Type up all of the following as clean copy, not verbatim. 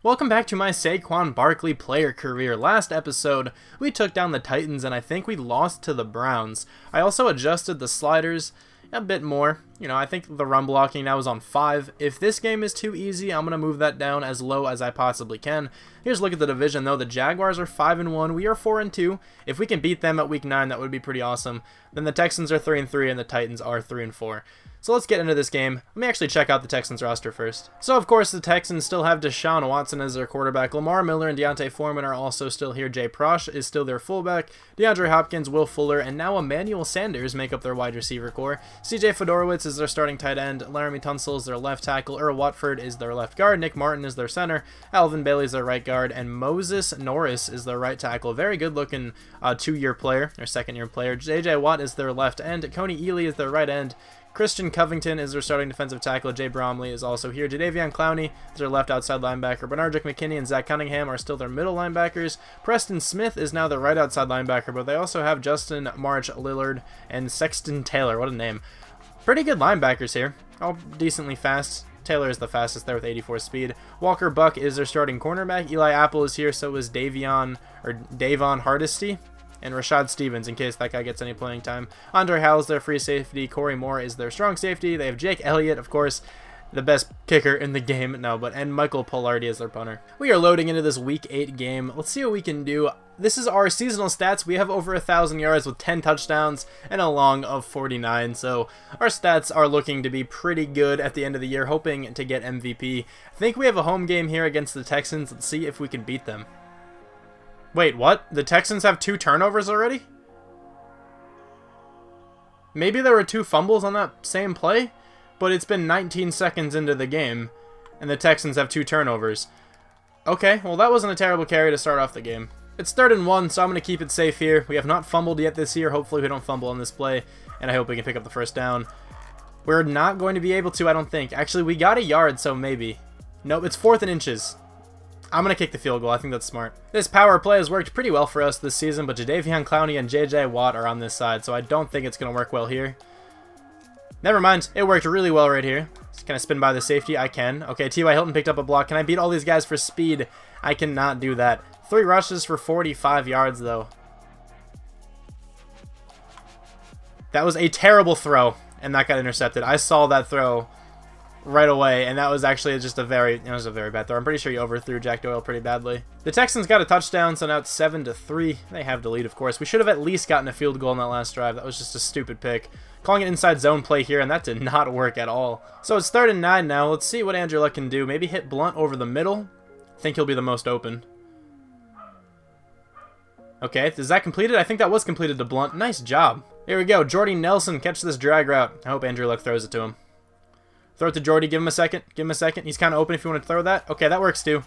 Welcome back to my Saquon Barkley player career. Last episode, we took down the Titans, and I think we lost to the Browns. I also adjusted the sliders a bit more. You know, I think the run blocking now is on 5. If this game is too easy, I'm going to move that down as low as I possibly can. Here's a look at the division, though. The Jaguars are 5-1. We are 4-2. If we can beat them at week 9, that would be pretty awesome. Then the Texans are 3-3, and the Titans are 3-4. So let's get into this game. Let me actually check out the Texans roster first. So, of course, the Texans still have DESHAUN Watson as their quarterback. Lamar Miller and Deontay Foreman are also still here. Jay Prosh is still their fullback. DeAndre Hopkins, Will Fuller, and now Emmanuel Sanders make up their wide receiver core. CJ Fedorowicz is their starting tight end. Laramie Tunsil is their left tackle. Earl Watford is their left guard. Nick Martin is their center. Alvin Bailey is their right guard. And Moses Norris is their right tackle. Very good-looking two-year player, or second-year player. J.J. Watt is their left end. Coney Ely is their right end. Christian Covington is their starting defensive tackle. Jay Bromley is also here. Jadeveon Clowney is their left outside linebacker. Bernardrick McKinney and Zach Cunningham are still their middle linebackers. Preston Smith is now their right outside linebacker, but they also have Justin March Lillard and Sexton Taylor. What a name. Pretty good linebackers here. All decently fast. Taylor is the fastest there with 84 speed. Walker Buck is their starting cornerback. Eli Apple is here, so is Davon Hardesty. And Rashad Stevens, in case that guy gets any playing time. Andre Howell is their free safety. Corey Moore is their strong safety. They have Jake Elliott, of course, the best kicker in the game. And Michael Pollardi is their punter. We are loading into this Week 8 game. Let's see what we can do. This is our seasonal stats. We have over 1,000 yards with 10 touchdowns and a long of 49. So our stats are looking to be pretty good at the end of the year, hoping to get MVP. I think we have a home game here against the Texans. Let's see if we can beat them. Wait, what? The Texans have 2 turnovers already? Maybe there were 2 fumbles on that same play, but it's been 19 seconds into the game, and the Texans have 2 turnovers. Okay, well that wasn't a terrible carry to start off the game. It's 3rd and 1, so I'm going to keep it safe here. We have not fumbled yet this year. Hopefully we don't fumble on this play, and I hope we can pick up the first down. We're not going to be able to, I don't think. Actually, we got a yard, so maybe. Nope, it's 4th and inches. I'm going to kick the field goal. I think that's smart. This power play has worked pretty well for us this season, but Jadeveon Clowney and J.J. Watt are on this side, so I don't think it's going to work well here. Never mind. It worked really well right here. Can I spin by the safety? I can. Okay, T.Y. Hilton picked up a block. Can I beat all these guys for speed? I cannot do that. 3 rushes for 45 yards, though. That was a terrible throw, and that got intercepted. I saw that throw right away, and that was actually just a very bad throw. I'm pretty sure he overthrew Jack Doyle pretty badly. The Texans got a touchdown, so now it's 7-3. They have the lead, of course. We should have at least gotten a field goal in that last drive. That was just a stupid pick. Calling it inside zone play here, and that did not work at all. So it's 3rd and 9 now. Let's see what Andrew Luck can do. Maybe hit Blount over the middle. I think he'll be the most open. Okay, is that completed? I think that was completed to Blount. Nice job. Here we go. Jordy Nelson, catch this drag route. I hope Andrew Luck throws it to him. Throw it to Jordy. Give him a second. Give him a second. He's kind of open if you want to throw that. Okay, that works too.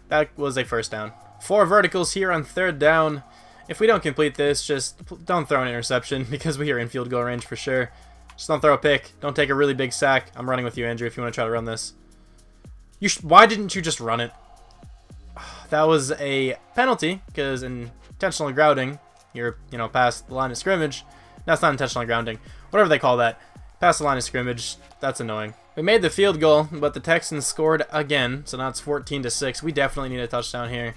That was a first down. 4 verticals here on 3rd down. If we don't complete this, just don't throw an interception because we are in field goal range for sure. Just don't throw a pick. Don't take a really big sack. I'm running with you, Andrew, if you want to try to run this. Why didn't you just run it? That was a penalty because intentional grounding. You're, past the line of scrimmage. No, it's not intentional grounding. Whatever they call that. Past the line of scrimmage. That's annoying. We made the field goal, but the Texans scored again, so now it's 14-6. We definitely need a touchdown here.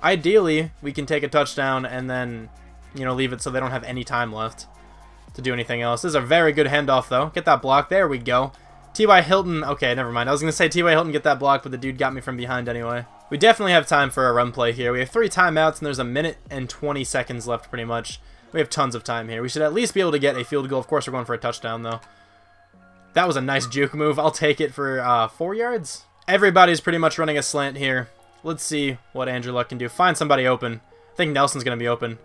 Ideally, we can take a touchdown and then, leave it so they don't have any time left to do anything else. This is a very good handoff, though. Get that block. There we go. T.Y. Hilton. Okay, never mind. I was going to say T.Y. Hilton get that block, but the dude got me from behind anyway. We definitely have time for a run play here. We have 3 timeouts, and there's 1 minute and 20 seconds left, pretty much. We have tons of time here. We should at least be able to get a field goal. Of course, we're going for a touchdown, though. That was a nice juke move. I'll take it for 4 yards. Everybody's pretty much running a slant here. Let's see what Andrew Luck can do. Find somebody open. I think Nelson's going to be open.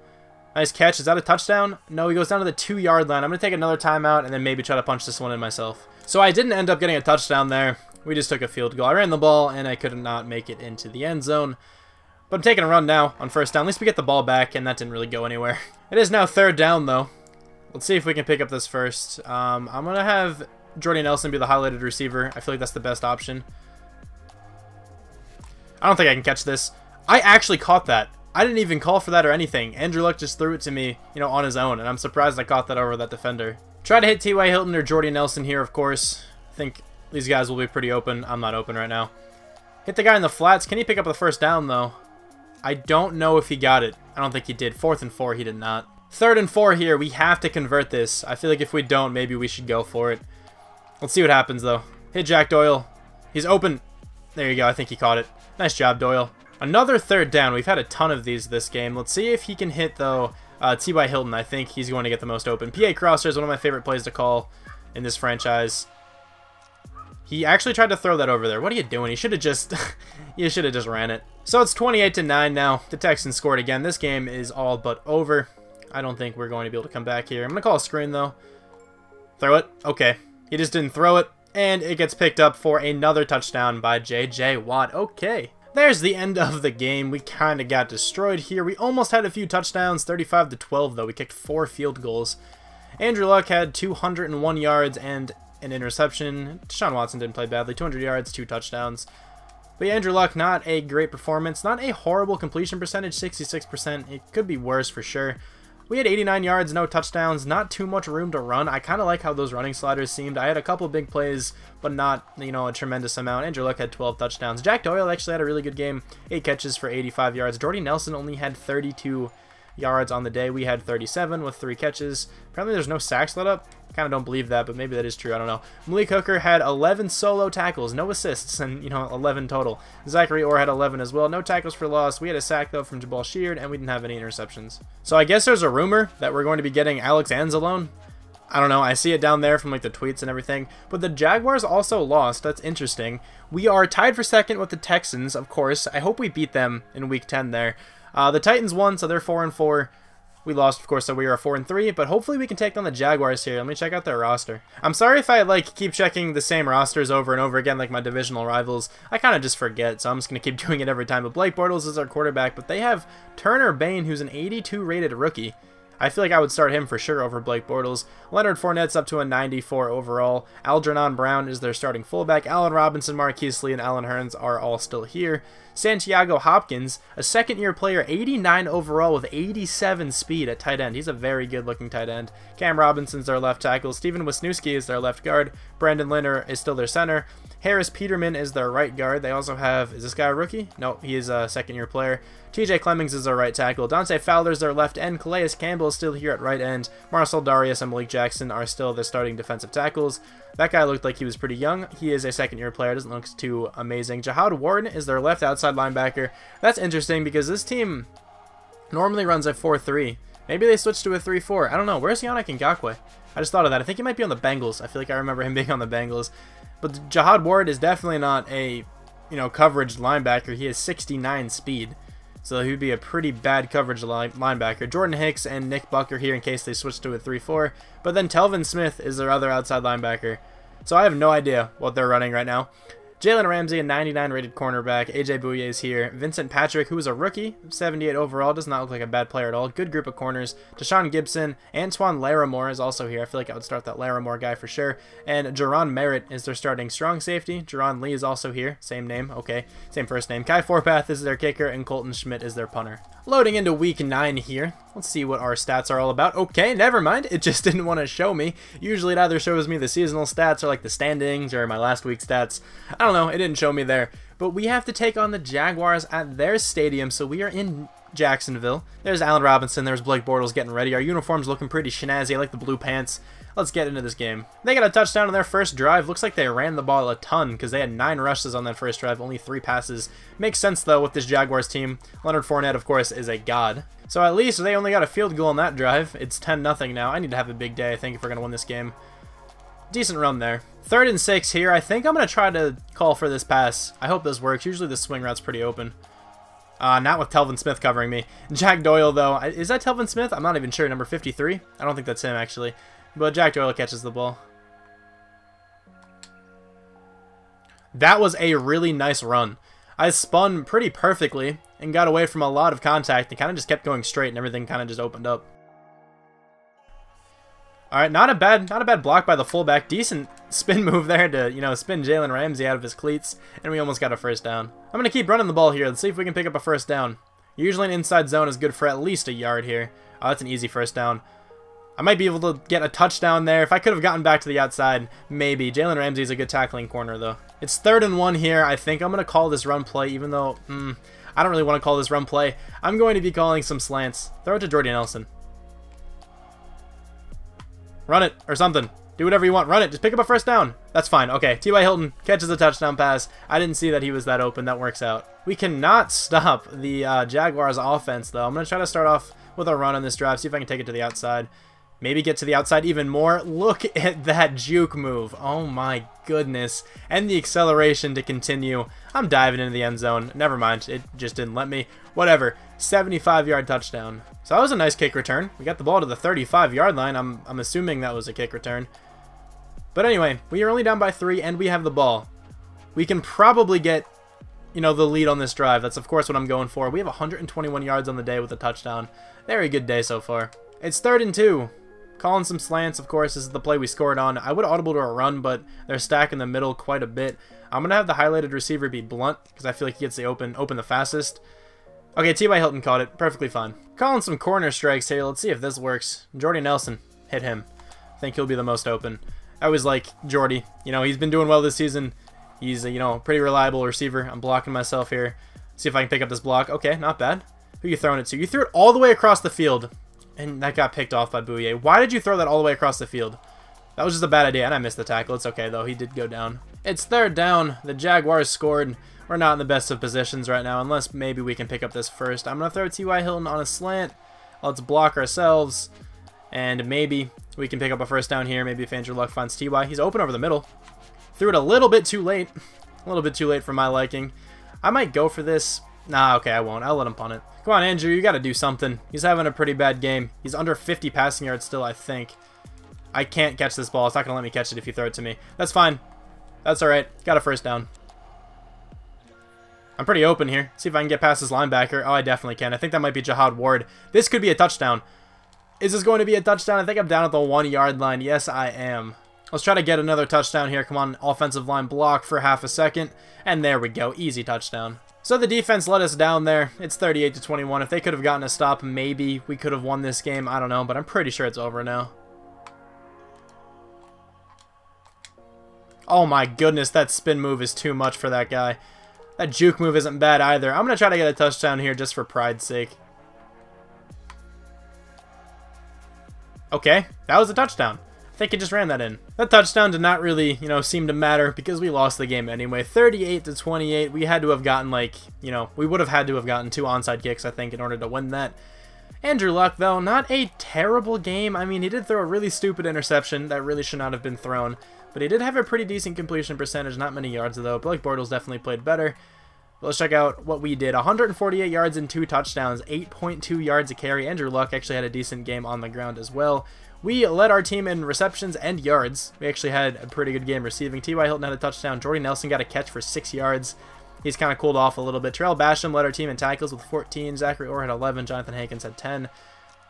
Nice catch. Is that a touchdown? No, he goes down to the 2-yard line. I'm going to take another timeout and then maybe try to punch this one in myself. So I didn't end up getting a touchdown there. We just took a field goal. I ran the ball and I could not make it into the end zone. But I'm taking a run now on 1st down. At least we get the ball back, and that didn't really go anywhere. It is now 3rd down, though. Let's see if we can pick up this first. I'm going to have Jordy Nelson be the highlighted receiver. I feel like that's the best option. I don't think I can catch this. I actually caught that. I didn't even call for that or anything. Andrew Luck just threw it to me, on his own, and I'm surprised I caught that over that defender. Try to hit T.Y. Hilton or Jordy Nelson here, of course. I think these guys will be pretty open. I'm not open right now. Hit the guy in the flats. Can he pick up the first down, though? I don't know if he got it. I don't think he did. 4th and 4, he did not. 3rd and 4 here. We have to convert this. I feel like if we don't, maybe we should go for it. Let's see what happens, though. Hit Jack Doyle. He's open. There you go. I think he caught it. Nice job, Doyle. Another 3rd down. We've had a ton of these this game. Let's see if he can hit, though, T.Y. Hilton. I think he's going to get the most open. PA crosser is one of my favorite plays to call in this franchise. He actually tried to throw that over there. What are you doing? He should have just you should have just ran it. So it's 28-9 now. The Texans scored again. This game is all but over. I don't think we're going to be able to come back here. I'm going to call a screen, though. Throw it. Okay. He just didn't throw it. And it gets picked up for another touchdown by J.J. Watt. Okay. There's the end of the game. We kind of got destroyed here. We almost had a few touchdowns. 35-12, though. We kicked 4 field goals. Andrew Luck had 201 yards and an interception. Deshaun Watson didn't play badly. 200 yards, 2 touchdowns. But yeah, Andrew Luck, not a great performance. Not a horrible completion percentage, 66%. It could be worse for sure. We had 89 yards, no touchdowns, not too much room to run. I kind of like how those running sliders seemed. I had a couple big plays, but not, you know, a tremendous amount. Andrew Luck had 12 touchdowns. Jack Doyle actually had a really good game. 8 catches for 85 yards. Jordy Nelson only had 32 yards on the day. We had 37 with 3 catches. Apparently there's no sacks let up. Kind of don't believe that, but maybe that is true. I don't know. Malik Hooker had 11 solo tackles, no assists, and, you know, 11 total. Zachary Orr had 11 as well. No tackles for loss. We had a sack, though, from Jabal Sheard, and we didn't have any interceptions. So I guess there's a rumor that we're going to be getting Alex Anzalone. I don't know. I see it down there from, like, the tweets and everything. But the Jaguars also lost. That's interesting. We are tied for 2nd with the Texans, of course. I hope we beat them in Week 10 there. The Titans won, so they're 4-4. We lost, of course, so we are 4-3, but hopefully we can take down the Jaguars here. Let me check out their roster. I'm sorry if I, like, keep checking the same rosters over and over again, like my divisional rivals. I kind of just forget, so I'm just going to keep doing it every time. But Blake Bortles is our quarterback, but they have Turner Bain, who's an 82 rated rookie. I feel like I would start him for sure over Blake Bortles. Leonard Fournette's up to a 94 overall. Algernon Brown is their starting fullback. Allen Robinson, Marquise Lee, and Allen Hurns are all still here. Santiago Hopkins, a second-year player, 89 overall with 87 speed at tight end. He's a very good-looking tight end. Cam Robinson's their left tackle. Steven Wisniewski is their left guard. Brandon Linner is still their center. Harris Peterman is their right guard. They also have, is this guy a rookie? No, he is a second-year player. TJ Clemmings is their right tackle. Dante Fowler's their left end. Calais Campbell is still here at right end. Marcel Darius and Malik Jackson are still the starting defensive tackles. That guy looked like he was pretty young. He is a second-year player. Doesn't look too amazing. Jahad Warren is their left outside linebacker. That's interesting because this team normally runs a 4-3. Maybe they switched to a 3-4. I don't know. Where's Yannick Ngakoue? I just thought of that. I think he might be on the Bengals. I feel like I remember him being on the Bengals. But Jahad Ward is definitely not a, you know, coverage linebacker. He has 69 speed. So he would be a pretty bad coverage linebacker. Jordan Hicks and Nick Buck are here in case they switch to a 3-4. But then Telvin Smith is their other outside linebacker. So I have no idea what they're running right now. Jalen Ramsey, a 99 rated cornerback. AJ Bouye is here. Vincent Patrick, who is a rookie, 78 overall, does not look like a bad player at all. Good group of corners. Deshaun Gibson. Antoine Larimore is also here. I feel like I would start that Larimore guy for sure. And Jerron Merritt is their starting strong safety. Jerron Lee is also here. Same name. Okay. Same first name. Kai Forpath is their kicker, and Colton Schmidt is their punter. Loading into week 9 here. Let's see what our stats are all about. Okay, never mind. It just didn't want to show me. Usually it either shows me the seasonal stats or like the standings or my last week's stats. I don't know. It didn't show me there. But we have to take on the Jaguars at their stadium, so we are in Jacksonville. There's Allen Robinson. There's Blake Bortles getting ready. Our uniform's looking pretty snazzy. I like the blue pants. Let's get into this game. They got a touchdown on their first drive. Looks like they ran the ball a ton because they had 9 rushes on that first drive, only 3 passes. Makes sense, though, with this Jaguars team. Leonard Fournette, of course, is a god. So at least they only got a field goal on that drive. It's 10-0 now. I need to have a big day, I think, if we're going to win this game. Decent run there. 3rd and 6 here. I think I'm going to try to call for this pass. I hope this works. Usually the swing route's pretty open. Not with Telvin Smith covering me. Jack Doyle, though. Is that Telvin Smith? I'm not even sure. Number 53? I don't think that's him, actually. But Jack Doyle catches the ball. That was a really nice run. I spun pretty perfectly and got away from a lot of contact and kind of just kept going straight and everything kind of just opened up. Alright, not a bad block by the fullback. Decent spin move there to, you know, spin Jalen Ramsey out of his cleats, and we almost got a first down. I'm going to keep running the ball here. Let's see if we can pick up a first down. Usually an inside zone is good for at least a yard here. Oh, that's an easy first down. I might be able to get a touchdown there. If I could have gotten back to the outside, maybe. Jalen Ramsey's a good tackling corner, though. It's 3rd and 1 here. I think I'm going to call this run play, even though I don't really want to call this run play. I'm going to be calling some slants. Throw it to Jordy Nelson. Run it, or something. Do whatever you want. Run it. Just pick up a first down. That's fine. Okay, T.Y. Hilton catches a touchdown pass. I didn't see that he was that open. That works out. We cannot stop the Jaguars offense, though. I'm going to try to start off with a run on this drive, see if I can take it to the outside. Maybe get to the outside even more. Look at that juke move. Oh my goodness. And the acceleration to continue. I'm diving into the end zone. Never mind. It just didn't let me. Whatever. 75-yard touchdown. So that was a nice kick return. We got the ball to the 35-yard line. I'm assuming that was a kick return. But anyway, we are only down by 3 and we have the ball. We can probably get, you know, the lead on this drive. That's of course what I'm going for. We have 121 yards on the day with a touchdown. Very good day so far. It's 3rd and 2. Calling some slants, of course. This is the play we scored on. I would audible to a run, but they're stacking the middle quite a bit. I'm going to have the highlighted receiver be Blount, because I feel like he gets the open the fastest. Okay, T.Y. Hilton caught it. Perfectly fine. Calling some corner strikes here. Let's see if this works. Jordy Nelson. Hit him. I think he'll be the most open. I always like Jordy. You know, he's been doing well this season. He's a, you know, pretty reliable receiver. I'm blocking myself here. See if I can pick up this block. Okay, not bad. Who are you throwing it to? You threw it all the way across the field. And that got picked off by Bouye. Why did you throw that all the way across the field? That was just a bad idea, and I missed the tackle. It's okay, though. He did go down. It's 3rd down. The Jaguars scored. We're not in the best of positions right now, unless maybe we can pick up this first. I'm going to throw T.Y. Hilton on a slant. Let's block ourselves. And maybe we can pick up a first down here. Maybe if Andrew Luck finds T.Y. He's open over the middle. Threw it a little bit too late. A little bit too late for my liking. I might go for this. Nah, okay, I won't. I'll let him punt it. Come on, Andrew, you got to do something. He's having a pretty bad game. He's under 50 passing yards still, I think. I can't catch this ball. It's not going to let me catch it if you throw it to me. That's fine. That's all right. Got a first down. I'm pretty open here. See if I can get past this linebacker. Oh, I definitely can. I think that might be Jihad Ward. This could be a touchdown. Is this going to be a touchdown? I think I'm down at the 1-yard line. Yes, I am. Let's try to get another touchdown here. Come on, offensive line block for half a second. And there we go. Easy touchdown. So the defense let us down there. It's 38-21. If they could have gotten a stop, maybe we could have won this game. I don't know, but I'm pretty sure it's over now. Oh my goodness, that spin move is too much for that guy. That juke move isn't bad either. I'm going to try to get a touchdown here just for pride's sake. Okay, that was a touchdown. I think he just ran that in. That touchdown did not really, you know, seem to matter because we lost the game anyway. 38-28. We had to have gotten, like, you know, we would have had to have gotten 2 onside kicks, I think, in order to win that. Andrew Luck, though, not a terrible game. I mean, he did throw a really stupid interception that really should not have been thrown. But he did have a pretty decent completion percentage. Not many yards, though. Blake Bortles definitely played better. But let's check out what we did. 148 yards and 2 touchdowns. 8.2 yards a carry. Andrew Luck actually had a decent game on the ground as well. We led our team in receptions and yards. We actually had a pretty good game receiving. T.Y. Hilton had a touchdown. Jordy Nelson got a catch for 6 yards. He's kind of cooled off a little bit. Terrell Basham led our team in tackles with 14. Zachary Orr had 11. Jonathan Hankins had 10.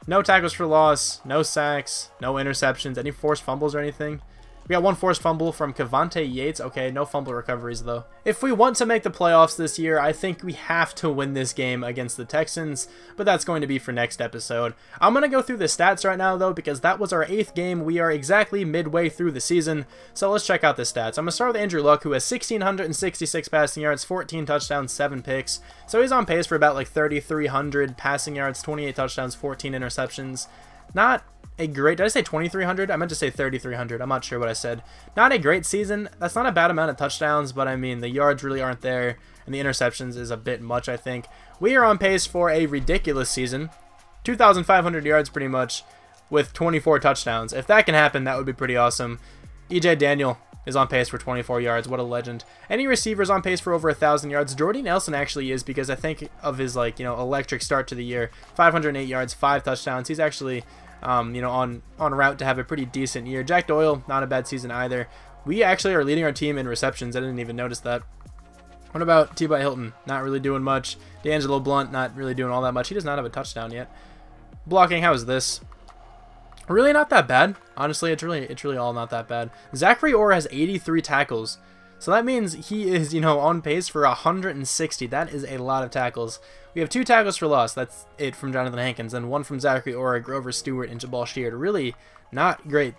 No tackles for loss. No sacks. No interceptions. Any forced fumbles or anything? We got 1 forced fumble from Cavante Yates. Okay, no fumble recoveries, though. If we want to make the playoffs this year, I think we have to win this game against the Texans, but that's going to be for next episode. I'm going to go through the stats right now, though, because that was our 8th game. We are exactly midway through the season, so let's check out the stats. I'm going to start with Andrew Luck, who has 1,666 passing yards, 14 touchdowns, 7 picks. So he's on pace for about like 3,300 passing yards, 28 touchdowns, 14 interceptions. Not a great, did I say 2,300? I meant to say 3,300. I'm not sure what I said. Not a great season. That's not a bad amount of touchdowns, but I mean, the yards really aren't there, and the interceptions is a bit much, I think. We are on pace for a ridiculous season. 2,500 yards pretty much with 24 touchdowns. If that can happen, that would be pretty awesome. EJ Daniel is on pace for 24 yards. What a legend. Any receivers on pace for over 1,000 yards? Jordy Nelson actually is, because I think of his, like, you know, electric start to the year. 508 yards, 5 touchdowns. He's actually you know, on route to have a pretty decent year. Jack Doyle, not a bad season either. We actually are leading our team in receptions. I didn't even notice that. What about T.Y. Hilton? Not really doing much. DEANGELO BLOUNT, not really doing all that much. He does not have a touchdown yet. Blocking, how is this? Really not that bad. Honestly, it's really all not that bad. Zachary Orr has 83 tackles. So that means he is, on pace for 160. That is a lot of tackles. We have 2 tackles for loss. That's it from Jonathan Hankins, and 1 from Zachary Orr, Grover Stewart, and Jabal Sheard. Really not great,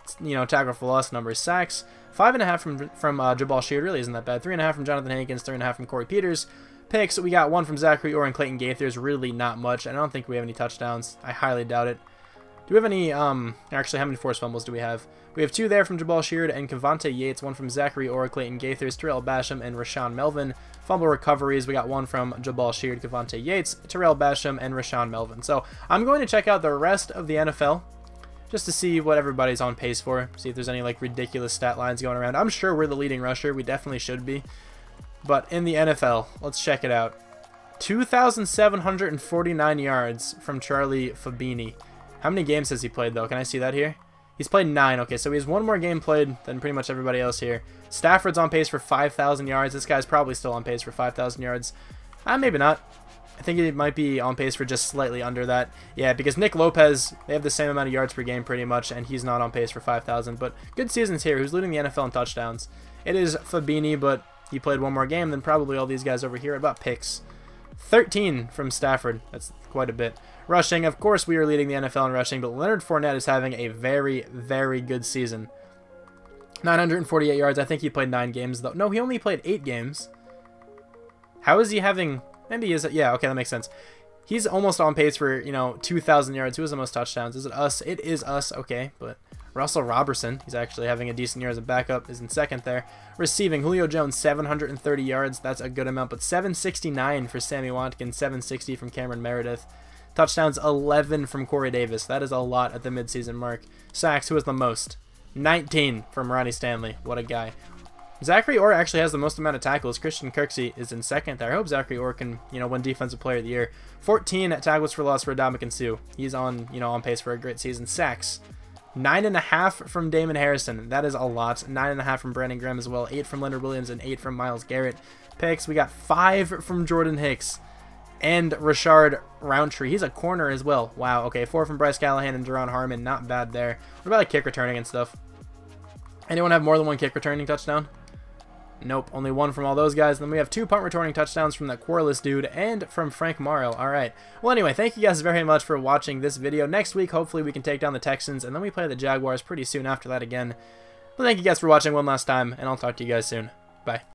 tackle for loss numbers. Sacks, 5.5 from Jabal Sheard. Really isn't that bad. 3.5 from Jonathan Hankins, 3.5 from Corey Peters. Picks, we got 1 from Zachary Orr and Clayton Gaithers. Really not much. I don't think we have any touchdowns. I highly doubt it. Do we have any, actually, how many forced fumbles do we have? We have 2 there from Jabal Sheard and Cavante Yates, 1 from Zachary Orr, Clayton Gaithers, Terrell Basham, and Rashawn Melvin. Fumble recoveries, we got 1 from Jabal Sheard, Cavante Yates, Terrell Basham, and Rashawn Melvin. So I'm going to check out the rest of the NFL just to see what everybody's on pace for, see if there's any like ridiculous stat lines going around. I'm sure we're the leading rusher. We definitely should be. But in the NFL, let's check it out. 2,749 yards from Charlie Fabini. How many games has he played, though? Can I see that here? He's played 9. Okay, so he has 1 more game played than pretty much everybody else here. Stafford's on pace for 5,000 yards. This guy's probably still on pace for 5,000 yards. Maybe not. I think he might be on pace for just slightly under that. Yeah, because Nick Lopez, they have the same amount of yards per game pretty much, and he's not on pace for 5,000. But good seasons here. Who's leading the NFL in touchdowns? It is Fabini, but he played 1 more game than probably all these guys over here. About picks. 13 from Stafford. That's quite a bit. Rushing, of course we are leading the NFL in rushing, but Leonard Fournette is having a very, very good season. 948 yards. I think he played 9 games, though. No, he only played 8 games. How is he having... Maybe he is... Yeah, okay, that makes sense. He's almost on pace for, 2,000 yards. Who has the most touchdowns? Is it us? It is us, okay, but... Russell Robertson, he's actually having a decent year as a backup, is in second there. Receiving, Julio Jones, 730 yards. That's a good amount, but 769 for Sammy Watkins, 760 from Cameron Meredith. Touchdowns, 11 from Corey Davis. That is a lot at the midseason mark. Sacks, who has the most? 19 from Ronnie Stanley. What a guy. Zachary Orr actually has the most amount of tackles. Christian Kirksey is in second there. I hope Zachary Orr can, win Defensive Player of the Year. 14 tackles for loss for Ndamukong Suh. He's on, on pace for a great season. Sacks. 9.5 from Damon Harrison. That is a lot. 9.5 from Brandon Graham as well. 8 from Leonard Williams and 8 from Myles Garrett. Picks, we got 5 from Jordan Hicks and Rashard Roundtree. He's a corner as well. Wow, okay. 4 from Bryce Callahan and Jerron Harmon. Not bad there. What about a kick returning and stuff? Anyone have more than 1 kick returning touchdown? Nope, only 1 from all those guys. Then we have 2 punt returning touchdowns from that Quarless dude and from Frank Morrow. All right. Well, anyway, thank you guys very much for watching this video. Next week, hopefully, we can take down the Texans, and then we play the Jaguars pretty soon after that again. But thank you guys for watching one last time, and I'll talk to you guys soon. Bye.